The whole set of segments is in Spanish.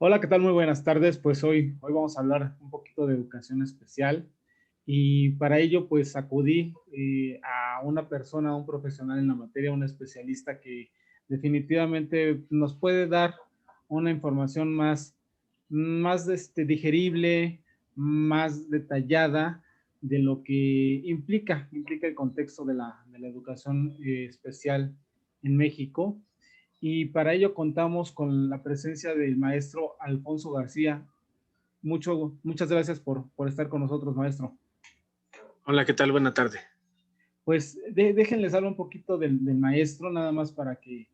Hola, ¿qué tal? Muy buenas tardes. Pues hoy vamos a hablar un poquito de educación especial y para ello pues acudí a una persona, a un profesional en la materia, un especialista que definitivamente nos puede dar una información más digerible, más detallada de lo que implica el contexto de la educación especial en México. Y para ello contamos con la presencia del maestro Alfonso García. Muchas gracias por estar con nosotros, maestro. Hola, ¿qué tal? Buena tarde. Pues déjenles hablar un poquito del maestro, nada más para que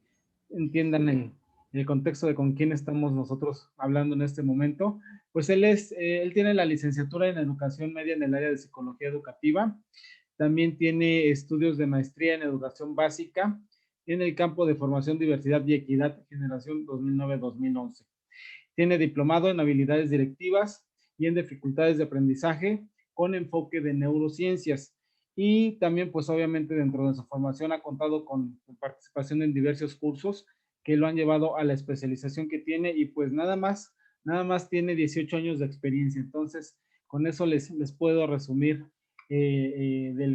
entiendan el contexto de con quién estamos nosotros hablando en este momento. Pues él tiene la licenciatura en educación media en el área de psicología educativa. También tiene estudios de maestría en educación básica en el campo de formación, diversidad y equidad, generación 2009-2011. Tiene diplomado en habilidades directivas y en dificultades de aprendizaje con enfoque de neurociencias. Y también, pues obviamente dentro de su formación ha contado con participación en diversos cursos que lo han llevado a la especialización que tiene y pues nada más tiene 18 años de experiencia. Entonces, con eso les puedo resumir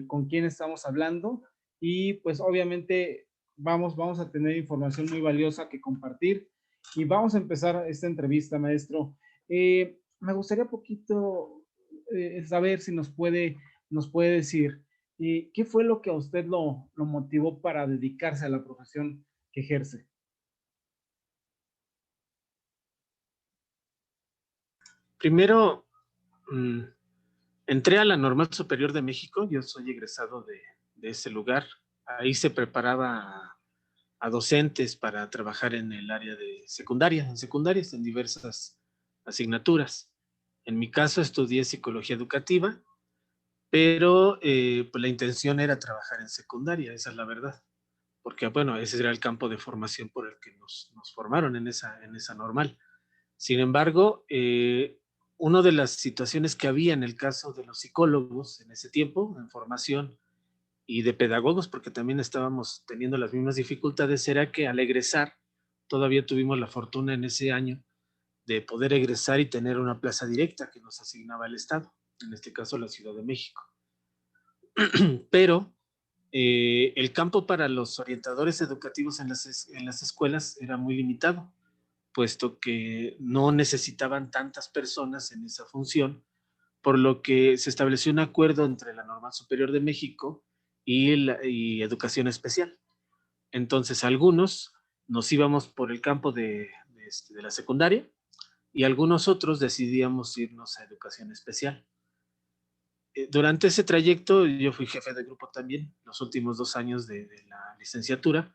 con quién estamos hablando y pues obviamente vamos a tener información muy valiosa que compartir y vamos a empezar esta entrevista, maestro. Me gustaría poquito saber si nos puede decir qué fue lo que a usted lo motivó para dedicarse a la profesión que ejerce. Primero, mm, entré a la Normal Superior de México, yo soy egresado de ese lugar. Ahí se preparaba a docentes para trabajar en el área de secundaria, en secundarias, en diversas asignaturas. En mi caso estudié psicología educativa, pero pues la intención era trabajar en secundaria, esa es la verdad, porque bueno, ese era el campo de formación por el que nos formaron en esa normal. Sin embargo, una de las situaciones que había en el caso de los psicólogos en ese tiempo, en formación, y de pedagogos, porque también estábamos teniendo las mismas dificultades, era que al egresar, todavía tuvimos la fortuna en ese año de poder egresar y tener una plaza directa que nos asignaba el Estado, en este caso la Ciudad de México. Pero el campo para los orientadores educativos en las escuelas era muy limitado, puesto que no necesitaban tantas personas en esa función, por lo que se estableció un acuerdo entre la Normal Superior de México y Educación Especial. Entonces, algunos nos íbamos por el campo de la secundaria y algunos otros decidíamos irnos a Educación Especial. Durante ese trayecto, yo fui jefe de grupo también, los últimos 2 años de la licenciatura,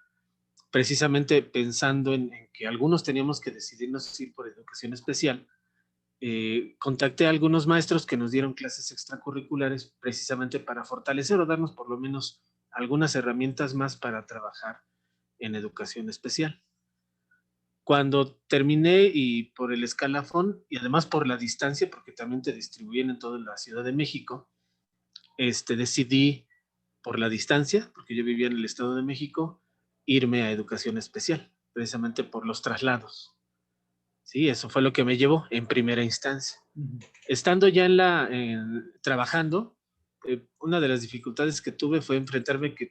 precisamente pensando en que algunos teníamos que decidirnos ir por Educación Especial. Contacté a algunos maestros que nos dieron clases extracurriculares precisamente para fortalecer o darnos por lo menos algunas herramientas más para trabajar en educación especial. Cuando terminé y por el escalafón y además por la distancia, porque también te distribuyen en toda la Ciudad de México, decidí por la distancia, porque yo vivía en el Estado de México, irme a educación especial, precisamente por los traslados. Sí, eso fue lo que me llevó en primera instancia. Estando ya trabajando, una de las dificultades que tuve fue enfrentarme que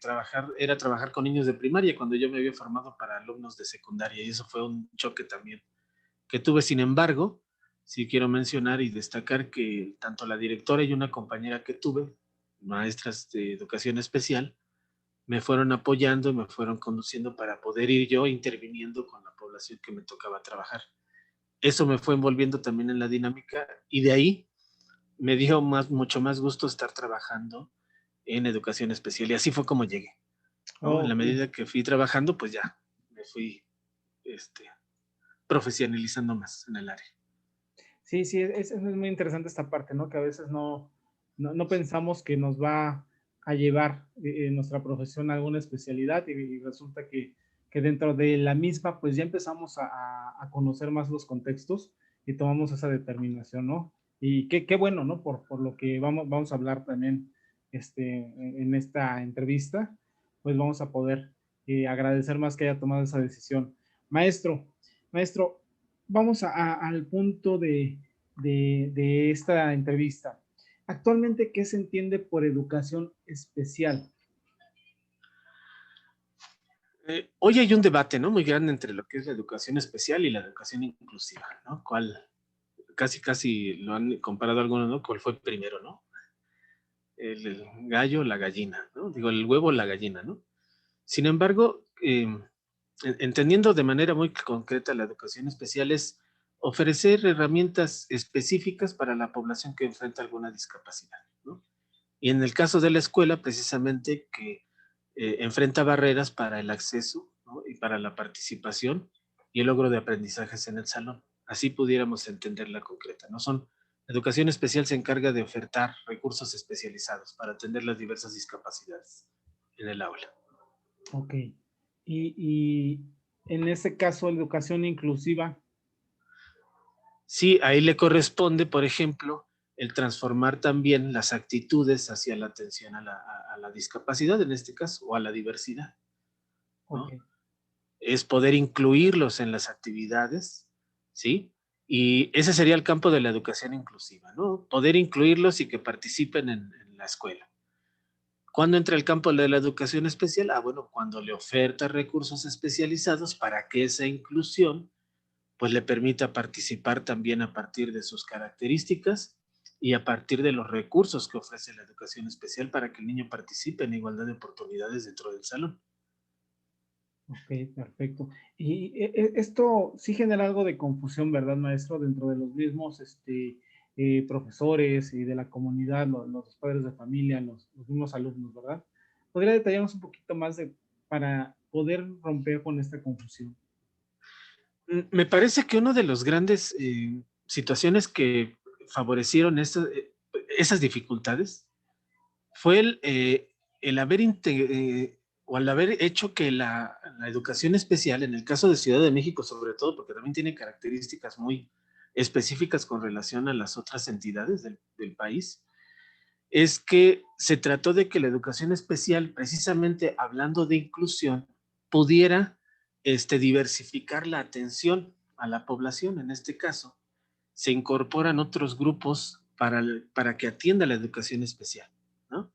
era trabajar con niños de primaria cuando yo me había formado para alumnos de secundaria y eso fue un choque también que tuve. Sin embargo, sí quiero mencionar y destacar que tanto la directora y una compañera que tuve, maestras de educación especial, me fueron apoyando y me fueron conduciendo para poder ir yo interviniendo con la población que me tocaba trabajar. Eso me fue envolviendo también en la dinámica y de ahí me dio mucho más gusto estar trabajando en educación especial y así fue como llegué, ¿no? En la Ok. medida que fui trabajando, pues ya me fui este, profesionalizando más en el área. Sí, sí, es muy interesante esta parte, ¿no? Que a veces no pensamos que nos va a llevar nuestra profesión a alguna especialidad y resulta que dentro de la misma, pues ya empezamos a conocer más los contextos y tomamos esa determinación, ¿no? Y qué bueno, ¿no? Por lo que vamos a hablar también en esta entrevista, pues vamos a poder agradecer más que haya tomado esa decisión. Maestro, maestro, vamos al punto de esta entrevista. Actualmente, ¿qué se entiende por educación especial? Hoy hay un debate, ¿no? Muy grande entre lo que es la educación especial y la educación inclusiva, ¿no? Casi lo han comparado algunos, ¿no? ¿Cuál fue primero, no? El gallo, la gallina, ¿no? Digo, el huevo, la gallina, ¿no? Sin embargo, entendiendo de manera muy concreta la educación especial es ofrecer herramientas específicas para la población que enfrenta alguna discapacidad, ¿no? Y en el caso de la escuela, precisamente que enfrenta barreras para el acceso, ¿no? Y para la participación y el logro de aprendizajes en el salón. Así pudiéramos entenderla concreta, ¿no? Educación especial se encarga de ofertar recursos especializados para atender las diversas discapacidades en el aula. Ok. Y en ese caso, educación inclusiva. Sí, ahí le corresponde, por ejemplo, el transformar también las actitudes hacia la atención a la discapacidad, en este caso, o a la diversidad, Ok. ¿no? Es poder incluirlos en las actividades, ¿sí? Y ese sería el campo de la educación inclusiva, ¿no? Poder incluirlos y que participen en la escuela. ¿Cuándo entra el campo de la educación especial? Ah, bueno, cuando le oferta recursos especializados para que esa inclusión pues le permita participar también a partir de sus características y a partir de los recursos que ofrece la educación especial para que el niño participe en igualdad de oportunidades dentro del salón. Ok, perfecto. Y esto sí genera algo de confusión, ¿verdad, maestro? Dentro de los mismos profesores y de la comunidad, los padres de familia, los mismos alumnos, ¿verdad? ¿Podría detallarnos un poquito más para poder romper con esta confusión? Me parece que una de las grandes situaciones que favorecieron esas dificultades fue el haber o al haber hecho que la educación especial, en el caso de Ciudad de México sobre todo, porque también tiene características muy específicas con relación a las otras entidades del país, es que se trató de que la educación especial, precisamente hablando de inclusión, pudiera diversificar la atención a la población. En este caso, se incorporan otros grupos para que atienda la educación especial, ¿no?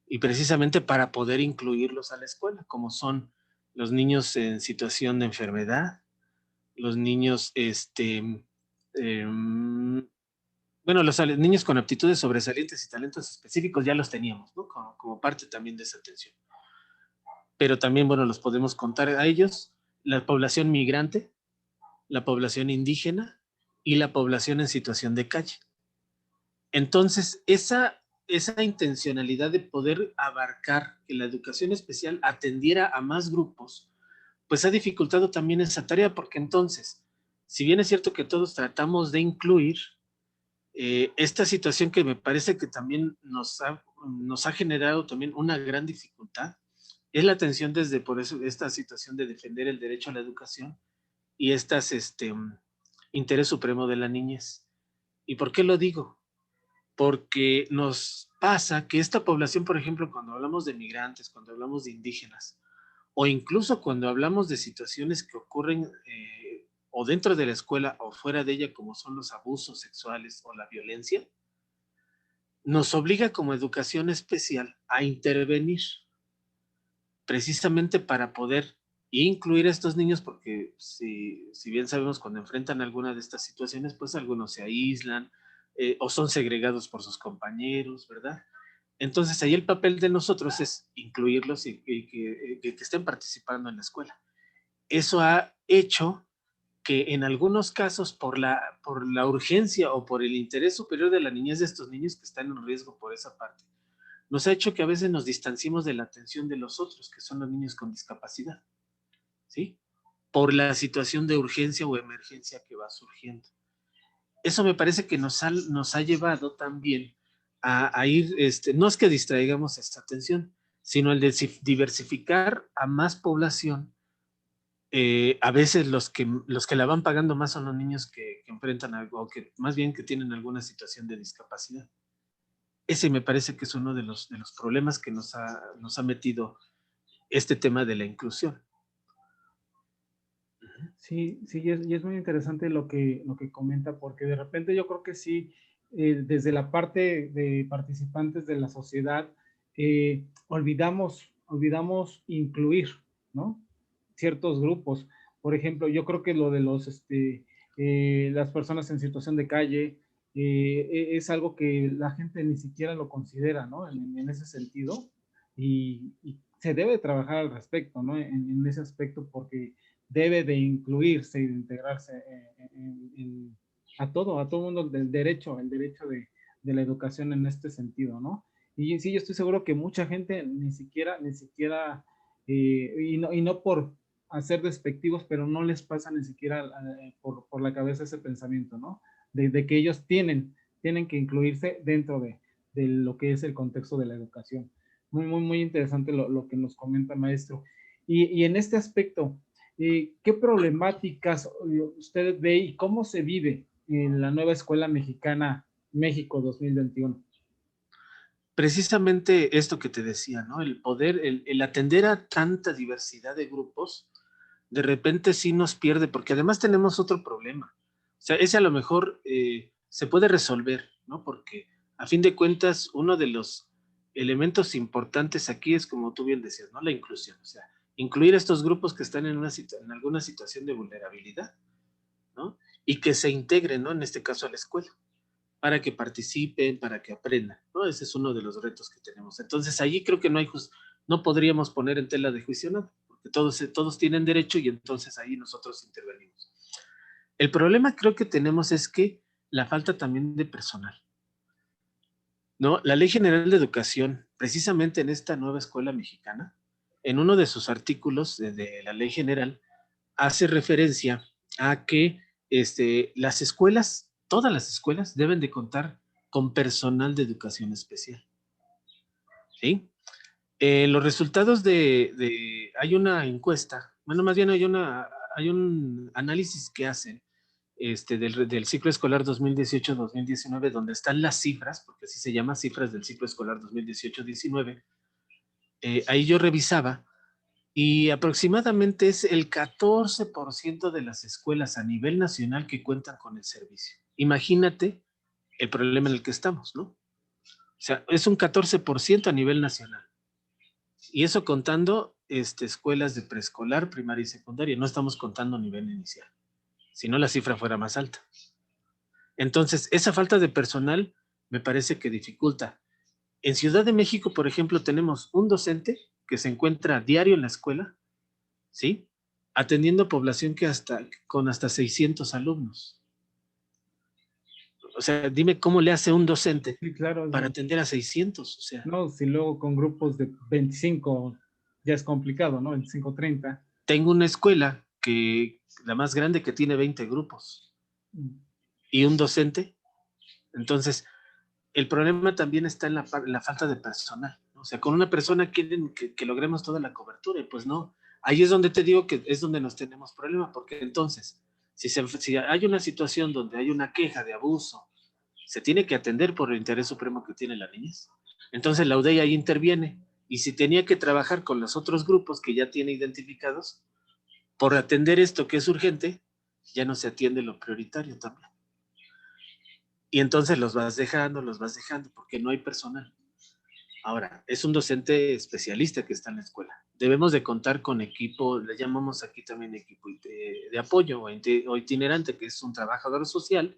Y precisamente para poder incluirlos a la escuela, como son los niños en situación de enfermedad, los niños, bueno, los niños con aptitudes sobresalientes y talentos específicos ya los teníamos, ¿no? Como parte también de esa atención. Pero también, bueno, los podemos contar a ellos, la población migrante, la población indígena y la población en situación de calle. Entonces, esa intencionalidad de poder abarcar que la educación especial atendiera a más grupos, pues ha dificultado también esa tarea, porque entonces, si bien es cierto que todos tratamos de incluir, esta situación que me parece que también nos ha generado también una gran dificultad, es la atención desde por eso esta situación de defender el derecho a la educación y interés supremo de la niñez. ¿Y por qué lo digo? Porque nos pasa que esta población, por ejemplo, cuando hablamos de migrantes, cuando hablamos de indígenas, o incluso cuando hablamos de situaciones que ocurren o dentro de la escuela o fuera de ella, como son los abusos sexuales o la violencia, nos obliga como educación especial a intervenir precisamente para poder incluir a estos niños, porque si bien sabemos cuando enfrentan alguna de estas situaciones, pues algunos se aíslan o son segregados por sus compañeros, ¿verdad? Entonces ahí el papel de nosotros es incluirlos y que estén participando en la escuela. Eso ha hecho que en algunos casos por la urgencia o por el interés superior de la niñez de estos niños que están en riesgo por esa parte, nos ha hecho que a veces nos distanciemos de la atención de los otros, que son los niños con discapacidad, ¿sí? Por la situación de urgencia o emergencia que va surgiendo. Eso me parece que nos ha llevado también a ir, no es que distraigamos esta atención, sino el de diversificar a más población. A veces los que la van pagando más son los niños que enfrentan algo, o que más bien que tienen alguna situación de discapacidad. Ese me parece que es uno de los problemas que nos ha metido este tema de la inclusión. Sí, sí, y es muy interesante lo que comenta, porque de repente yo creo que sí, desde la parte de participantes de la sociedad, olvidamos incluir, ¿no? Ciertos grupos. Por ejemplo, yo creo que lo de las personas en situación de calle, es algo que la gente ni siquiera lo considera, ¿no? En ese sentido, y se debe trabajar al respecto, ¿no? En ese aspecto, porque debe de incluirse y de integrarse a todo mundo del derecho, el derecho de la educación en este sentido, ¿no? Y sí, yo estoy seguro que mucha gente ni siquiera, y no por hacer despectivos, pero no les pasa ni siquiera por la cabeza ese pensamiento, ¿no? De que ellos tienen que incluirse dentro de lo que es el contexto de la educación. Muy, muy, muy interesante lo que nos comenta, maestro. Y en este aspecto, ¿qué problemáticas usted ve y cómo se vive en la nueva escuela mexicana México 2021? Precisamente esto que te decía, ¿no? El poder, el atender a tanta diversidad de grupos, de repente sí nos pierde, porque además tenemos otro problema. O sea, ese a lo mejor se puede resolver, ¿no? Porque a fin de cuentas, uno de los elementos importantes aquí es, como tú bien decías, ¿no? La inclusión. O sea, incluir a estos grupos que están en alguna situación de vulnerabilidad, ¿no? Y que se integren, ¿no? En este caso a la escuela, para que participen, para que aprendan, ¿no? Ese es uno de los retos que tenemos. Entonces, allí creo que no podríamos poner en tela de juicio nada, porque todos tienen derecho y entonces ahí nosotros intervenimos. El problema creo que tenemos es que la falta también de personal, ¿no? La Ley General de Educación, precisamente en esta nueva escuela mexicana, en uno de sus artículos de la Ley General, hace referencia a que las escuelas, todas las escuelas deben de contar con personal de educación especial, ¿sí? Los resultados hay una encuesta, bueno, más bien hay un análisis que hacen del ciclo escolar 2018-2019, donde están las cifras, porque así se llama, cifras del ciclo escolar 2018-19. Ahí yo revisaba y aproximadamente es el 14% de las escuelas a nivel nacional que cuentan con el servicio. Imagínate el problema en el que estamos, ¿no? O sea, es un 14% a nivel nacional. Y eso contando escuelas de preescolar, primaria y secundaria. No estamos contando nivel inicial. Si no, la cifra fuera más alta. Entonces, esa falta de personal me parece que dificulta. En Ciudad de México, por ejemplo, tenemos un docente que se encuentra diario en la escuela, ¿sí? Atendiendo población con hasta 600 alumnos. O sea, dime cómo le hace un docente Sí, claro, para atender a 600. O sea, no, si luego con grupos de 25 ya es complicado, ¿no? 25, 30. tengo una escuela la más grande, que tiene 20 grupos y un docente. Entonces, el problema también está en la falta de personal, ¿no? O sea, con una persona quieren que logremos toda la cobertura y pues no. Ahí es donde te digo que es donde nos tenemos problema, porque entonces, si hay una situación donde hay una queja de abuso, se tiene que atender por el interés supremo que tiene la niñez. Entonces la UDEI ahí interviene, y si tenía que trabajar con los otros grupos que ya tiene identificados, por atender esto que es urgente, ya no se atiende lo prioritario también. Y entonces los vas dejando, porque no hay personal. Ahora, es un docente especialista que está en la escuela. Debemos de contar con equipo, le llamamos aquí también equipo de apoyo o itinerante, que es un trabajador social,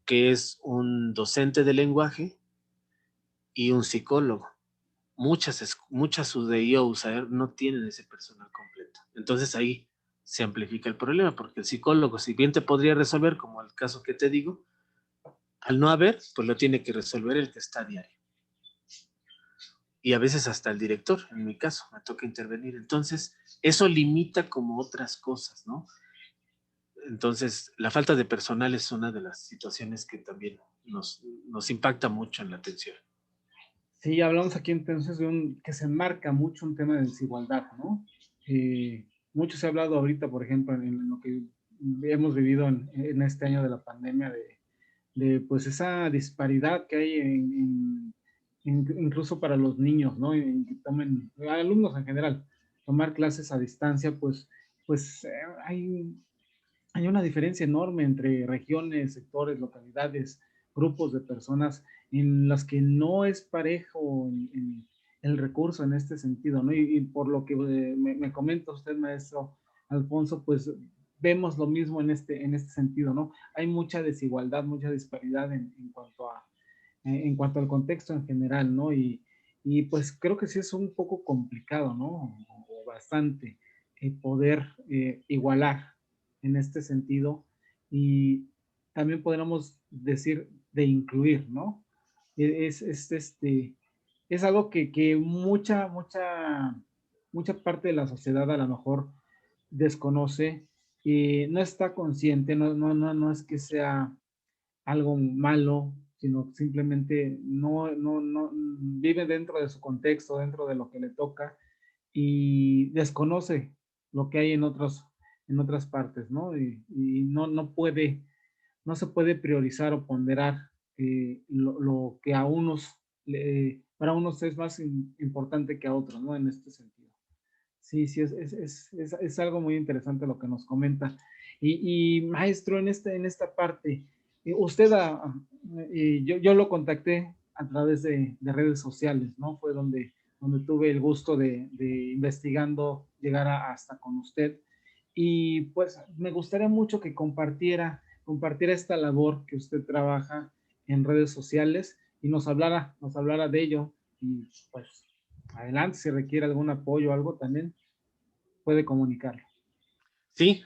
que es un docente de lenguaje y un psicólogo. Muchas UDIOs no tienen ese personal completo. Entonces ahí se amplifica el problema, porque el psicólogo, si bien te podría resolver, como el caso que te digo, al no haber, pues lo tiene que resolver el que está a diario. Y a veces hasta el director, en mi caso, me toca intervenir. Entonces, eso limita como otras cosas, ¿no? Entonces, la falta de personal es una de las situaciones que también nos impacta mucho en la atención. Sí, hablamos aquí entonces de que se enmarca mucho un tema de desigualdad, ¿no? Mucho se ha hablado ahorita, por ejemplo, en lo que hemos vivido en este año de la pandemia, pues esa disparidad que hay incluso para los niños, ¿no? En que tomen, alumnos en general, tomar clases a distancia, pues pues hay, hay una diferencia enorme entre regiones, sectores, localidades, grupos de personas en las que no es parejo el recurso en este sentido, ¿no? Y por lo que me comenta usted, maestro Alfonso, pues vemos lo mismo en este sentido, ¿no? Hay mucha desigualdad, mucha disparidad en cuanto al contexto en general, ¿no? Y pues creo que sí es un poco complicado, ¿no? O bastante poder igualar en este sentido y también podríamos decir de incluir, ¿no? Es algo que mucha parte de la sociedad a lo mejor desconoce y no está consciente, no es que sea algo malo, sino simplemente no vive dentro de su contexto, dentro de lo que le toca y desconoce lo que hay en otras partes, ¿no? Y no se puede priorizar o ponderar lo que a para unos es más importante que a otros, ¿no? En este sentido. Sí, sí, es algo muy interesante lo que nos comenta. Y maestro, en esta parte, usted, yo lo contacté a través de redes sociales, ¿no? Fue donde tuve el gusto de investigando, llegar hasta con usted. Y pues me gustaría mucho que compartiera esta labor que usted trabaja en redes sociales y nos hablara de ello. Y pues adelante, si requiere algún apoyo o algo también puede comunicarlo. Sí,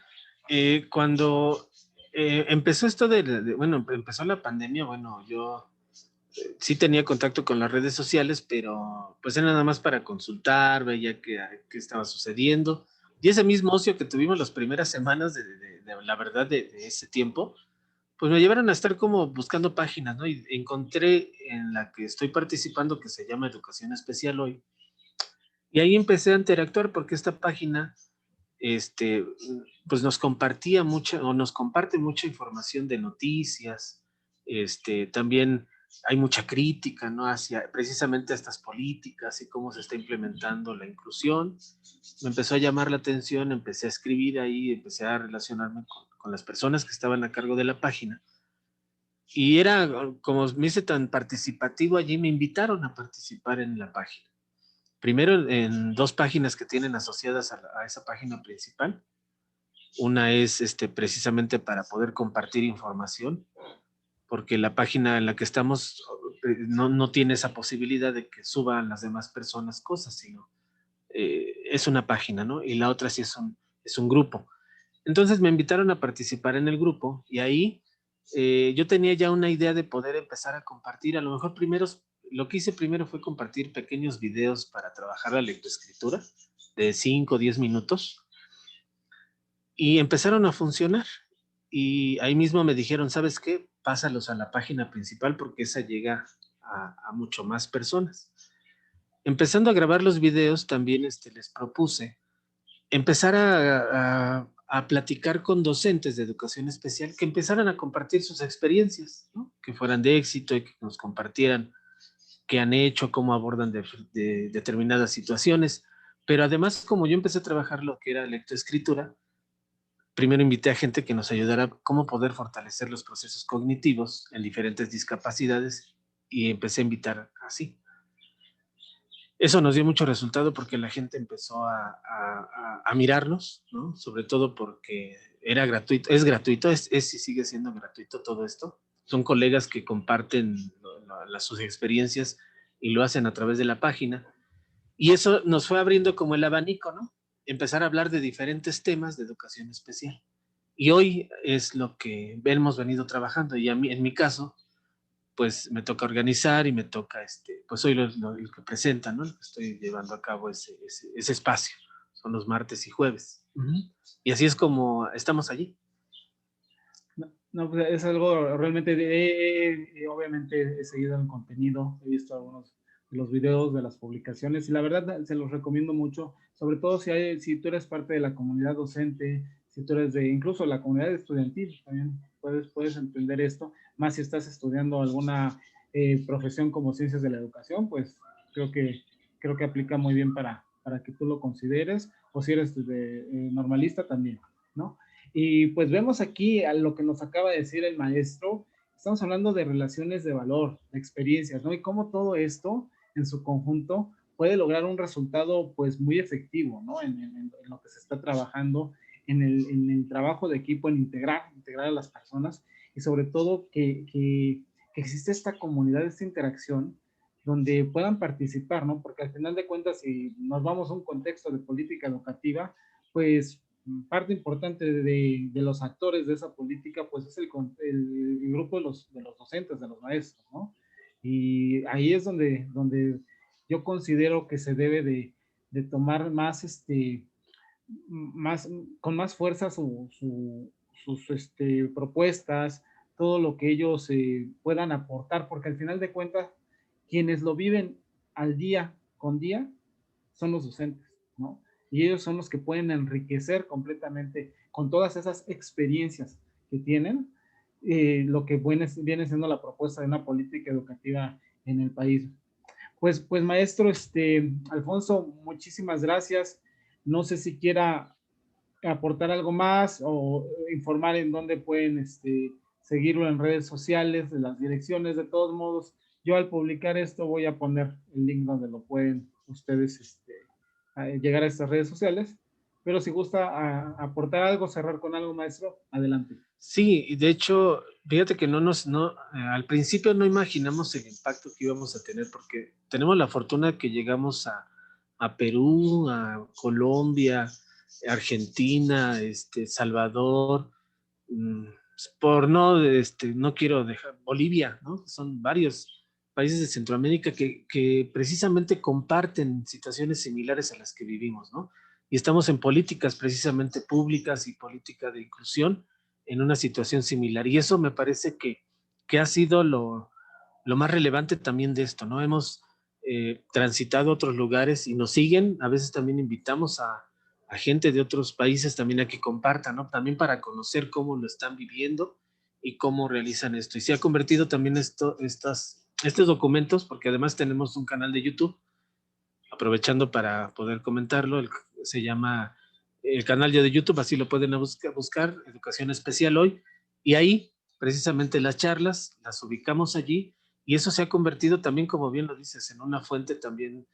cuando empezó esto bueno, empezó la pandemia, bueno, yo sí tenía contacto con las redes sociales, pero pues era nada más para consultar, veía qué estaba sucediendo. Y ese mismo ocio que tuvimos las primeras semanas de la verdad de ese tiempo, pues me llevaron a estar como buscando páginas, ¿no? Y encontré en la que estoy participando, que se llama Educación Especial Hoy, y ahí empecé a interactuar porque esta página, este, pues nos compartía mucha, o nos comparte mucha información de noticias, también hay mucha crítica, ¿no? Hacia precisamente estas políticas y cómo se está implementando la inclusión. Me empezó a llamar la atención, empecé a escribir ahí, empecé a relacionarme con las personas que estaban a cargo de la página. Y era, como me hice tan participativo allí, me invitaron a participar en la página. Primero en dos páginas que tienen asociadas a esa página principal. Una es precisamente para poder compartir información, porque la página en la que estamos no tiene esa posibilidad de que suban las demás personas cosas, sino es una página, ¿no? Y la otra sí es un grupo. Entonces me invitaron a participar en el grupo y ahí yo tenía ya una idea de poder empezar a compartir. A lo mejor lo que hice primero fue compartir pequeños videos para trabajar la lectoescritura de 5 o 10 minutos y empezaron a funcionar. Y ahí mismo me dijeron, ¿sabes qué? Pásalos a la página principal porque esa llega a mucho más personas. Empezando a grabar los videos, también les propuse empezar a platicar con docentes de educación especial que empezaran a compartir sus experiencias, ¿no? Que fueran de éxito y que nos compartieran qué han hecho, cómo abordan de determinadas situaciones. Pero además, como yo empecé a trabajar lo que era lectoescritura, primero invité a gente que nos ayudara a cómo poder fortalecer los procesos cognitivos en diferentes discapacidades y empecé a invitar así. Eso nos dio mucho resultado porque la gente empezó a mirarnos, ¿no? Sobre todo porque era gratuito, es gratuito, es y sigue siendo gratuito todo esto. Son colegas que comparten sus experiencias y lo hacen a través de la página. Y eso nos fue abriendo como el abanico, ¿no? Empezar a hablar de diferentes temas de educación especial. Y hoy es lo que hemos venido trabajando. Y a mí, en mi caso, pues me toca organizar y me toca, pues soy el que presenta, ¿no? Estoy llevando a cabo ese espacio. Son los martes y jueves. Y así es como estamos allí. No, pues es algo realmente, obviamente he seguido el contenido, he visto algunos de los videos de las publicaciones y la verdad se los recomiendo mucho, sobre todo si tú eres parte de la comunidad docente, si tú eres de incluso la comunidad estudiantil, también puedes entender esto, más si estás estudiando alguna profesión como ciencias de la educación, pues creo que, creo que aplica muy bien para que tú lo consideres o si eres normalista también, ¿no? Y pues vemos aquí a lo que nos acaba de decir el maestro. Estamos hablando de relaciones de valor, de experiencias, ¿no? Y cómo todo esto en su conjunto puede lograr un resultado pues muy efectivo, ¿no? En lo que se está trabajando, en el trabajo de equipo, en integrar a las personas y sobre todo que existe esta comunidad, esta interacción donde puedan participar, ¿no? Porque al final de cuentas, si nos vamos a un contexto de política educativa, pues parte importante de los actores de esa política, pues es el grupo de los docentes, de los maestros, ¿no? Y ahí es donde yo considero que se debe de tomar más, más, con más fuerza sus propuestas, todo lo que ellos puedan aportar, porque al final de cuentas, quienes lo viven al día con día son los docentes, ¿no? Y ellos son los que pueden enriquecer completamente con todas esas experiencias que tienen, lo que viene siendo la propuesta de una política educativa en el país. Pues maestro, Alfonso, muchísimas gracias. No sé si quiera aportar algo más o informar en dónde pueden seguirlo en redes sociales, de las direcciones. De todos modos, yo al publicar esto voy a poner el link donde lo pueden ustedes llegar a estas redes sociales. Pero si gusta aportar algo, cerrar con algo, maestro, adelante. Sí, y de hecho, fíjate que al principio no imaginamos el impacto que íbamos a tener, porque tenemos la fortuna que llegamos a Perú, a Colombia, Argentina, Salvador, por no quiero dejar, Bolivia, ¿no? Son varios países de Centroamérica que precisamente comparten situaciones similares a las que vivimos, ¿no? Y estamos en políticas precisamente públicas y política de inclusión en una situación similar. Y eso me parece que ha sido lo más relevante también de esto, ¿no? Hemos transitado otros lugares y nos siguen, a veces también invitamos a gente de otros países también a que compartan, ¿no? También para conocer cómo lo están viviendo y cómo realizan esto. Y se ha convertido también estos documentos, porque además tenemos un canal de YouTube, aprovechando para poder comentarlo, se llama el canal de YouTube, así lo pueden buscar, Educación Especial Hoy, y ahí precisamente las charlas las ubicamos allí, y eso se ha convertido también, como bien lo dices, en una fuente también,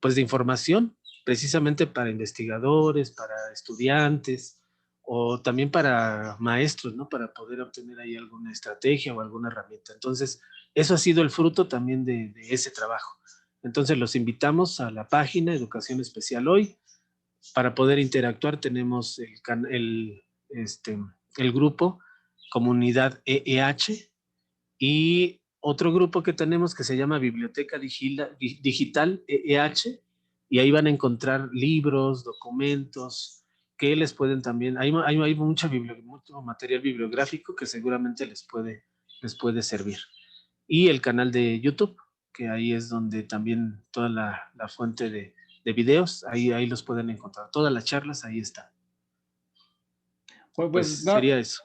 pues de información, precisamente para investigadores, para estudiantes, o también para maestros, ¿no? Para poder obtener ahí alguna estrategia o alguna herramienta. Entonces, eso ha sido el fruto también de ese trabajo. Entonces, los invitamos a la página Educación Especial Hoy. Para poder interactuar tenemos el grupo Comunidad EEH y otro grupo que tenemos que se llama Biblioteca Digital EEH, y ahí van a encontrar libros, documentos, que les pueden también, hay mucho material bibliográfico que seguramente les puede servir. Y el canal de YouTube, que ahí es donde también toda la fuente de videos, ahí los pueden encontrar. Todas las charlas, ahí están. Pues sería eso.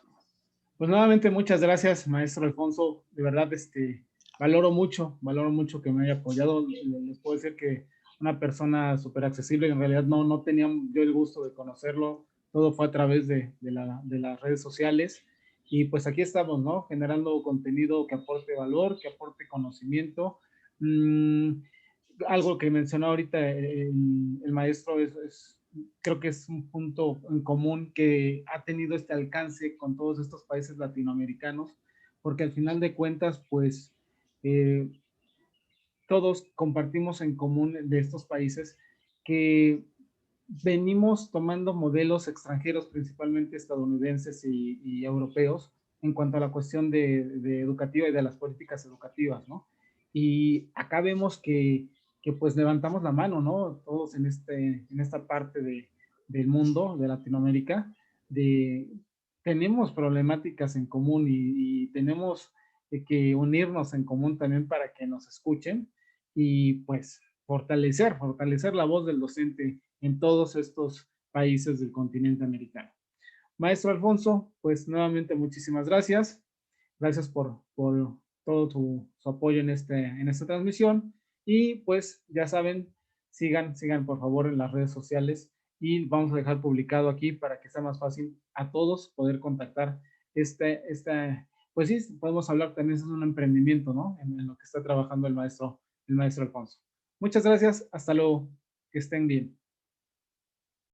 Pues nuevamente muchas gracias, maestro Alfonso. De verdad, valoro mucho que me haya apoyado. Les puedo decir que una persona súper accesible, en realidad no tenía yo el gusto de conocerlo. Todo fue a través de las redes sociales. Y pues aquí estamos, ¿no? Generando contenido que aporte valor, que aporte conocimiento. Algo que mencionó ahorita el maestro creo que es un punto en común que ha tenido este alcance con todos estos países latinoamericanos, porque al final de cuentas, pues todos compartimos en común de estos países que venimos tomando modelos extranjeros, principalmente estadounidenses y europeos, en cuanto a la cuestión de educativa y de las políticas educativas, ¿no? Y acá vemos que pues levantamos la mano, ¿no? Todos en esta parte del mundo, de Latinoamérica, tenemos problemáticas en común y tenemos que unirnos en común también para que nos escuchen y pues fortalecer la voz del docente en todos estos países del continente americano. Maestro Alfonso, pues nuevamente muchísimas gracias. Gracias por todo su apoyo en esta transmisión. Y pues ya saben, sigan por favor en las redes sociales y vamos a dejar publicado aquí para que sea más fácil a todos poder contactar pues sí, podemos hablar también, es un emprendimiento, ¿no? En lo que está trabajando el maestro Alfonso. Muchas gracias, hasta luego, que estén bien.